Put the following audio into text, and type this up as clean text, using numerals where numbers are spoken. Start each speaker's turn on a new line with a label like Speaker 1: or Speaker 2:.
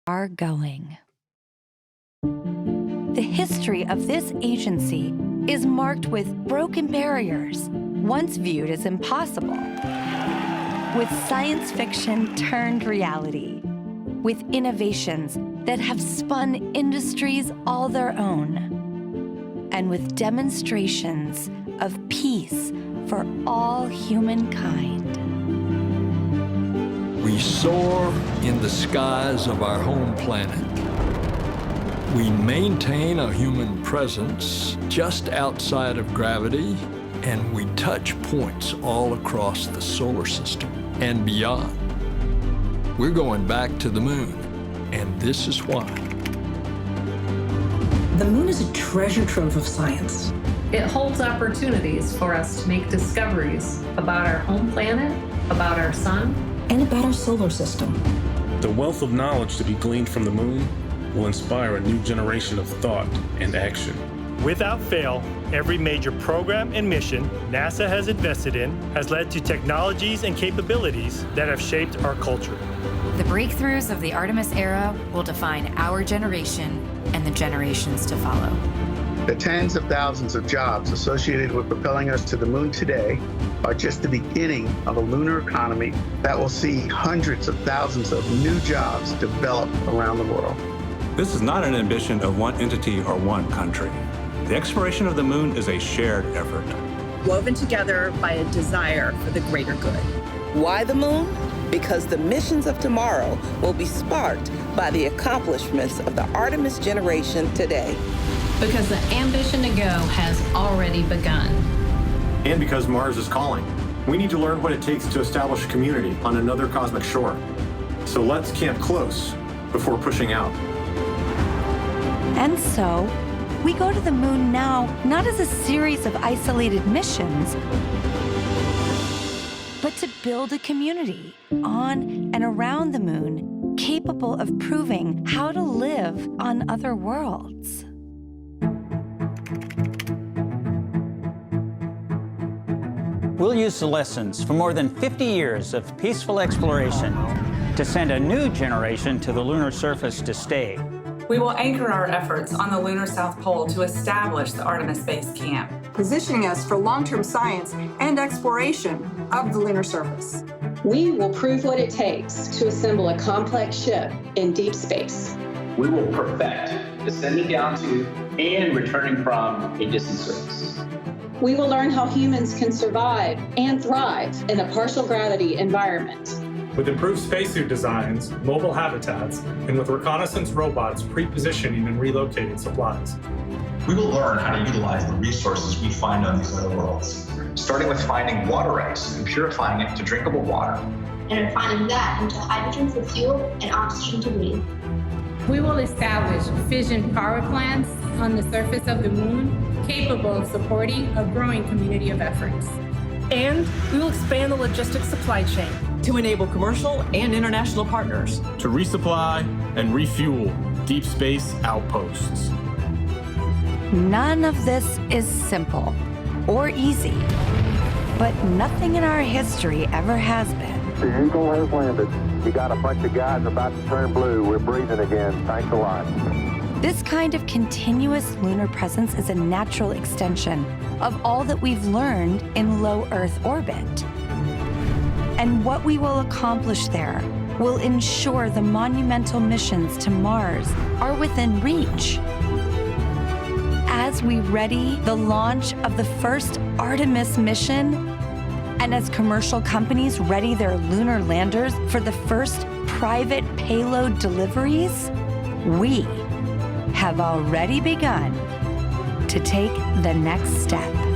Speaker 1: are going. The history of this agency is marked with broken barriers, once viewed as impossible, with science fiction turned reality, with innovations that have spun industries all their own, and with demonstrations of peace for all humankind.
Speaker 2: We soar in the skies of our home planet. We maintain a human presence just outside of gravity, and we touch points all across the solar system and beyond. We're going back to the moon, and this is why.
Speaker 3: The moon is a treasure trove of science.
Speaker 4: It holds opportunities for us to make discoveries about our home planet, about our sun,
Speaker 3: and about our solar system.
Speaker 5: The wealth of knowledge to be gleaned from the moon will inspire a new generation of thought and action.
Speaker 6: Without fail, every major program and mission NASA has invested in has led to technologies and capabilities that have shaped our culture.
Speaker 7: The breakthroughs of the Artemis era will define our generation and the generations to follow.
Speaker 8: The tens of thousands of jobs associated with propelling us to the moon today are just the beginning of a lunar economy that will see hundreds of thousands of new jobs develop around the world.
Speaker 9: This is not an ambition of one entity or one country. The exploration of the moon is a shared effort,
Speaker 10: woven together by a desire for the greater good.
Speaker 11: Why the moon? Because the missions of tomorrow will be sparked by the accomplishments of the Artemis generation today.
Speaker 12: Because the ambition to go has already begun.
Speaker 13: And because Mars is calling. We need to learn what it takes to establish a community on another cosmic shore. So let's camp close before pushing out.
Speaker 1: And so, we go to the moon now, not as a series of isolated missions, but to build a community on and around the moon capable of proving how to live on other worlds.
Speaker 14: We'll use the lessons from more than 50 years of peaceful exploration to send a new generation to the lunar surface to stay.
Speaker 15: We will anchor our efforts on the lunar South Pole to establish the Artemis Base Camp,
Speaker 16: positioning us for long-term science and exploration of the lunar surface.
Speaker 17: We will prove what it takes to assemble a complex ship in deep space.
Speaker 18: We will perfect descending down to and returning from a distant surface.
Speaker 17: We will learn how humans can survive and thrive in a partial gravity environment.
Speaker 19: With improved spacesuit designs, mobile habitats, and with reconnaissance robots pre-positioning and relocating supplies.
Speaker 20: We will learn how to utilize the resources we find on these other worlds, starting with finding water ice and purifying it to drinkable water.
Speaker 2: And refining that into hydrogen for fuel and oxygen to breathe.
Speaker 5: We will establish fission power plants on the surface of the moon, capable of supporting a growing community of efforts.
Speaker 10: And we will expand the logistics supply chain to enable commercial and international partners
Speaker 5: to resupply and refuel deep space outposts.
Speaker 1: None of this is simple or easy, but nothing in our history ever has been.
Speaker 3: The Eagle has landed. You got a bunch of guys about to turn blue. We're breathing again. Thanks a lot.
Speaker 1: This kind of continuous lunar presence is a natural extension of all that we've learned in low Earth orbit. And what we will accomplish there will ensure the monumental missions to Mars are within reach. As we ready the launch of the first Artemis mission, and as commercial companies ready their lunar landers for the first private payload deliveries, we have already begun to take the next step.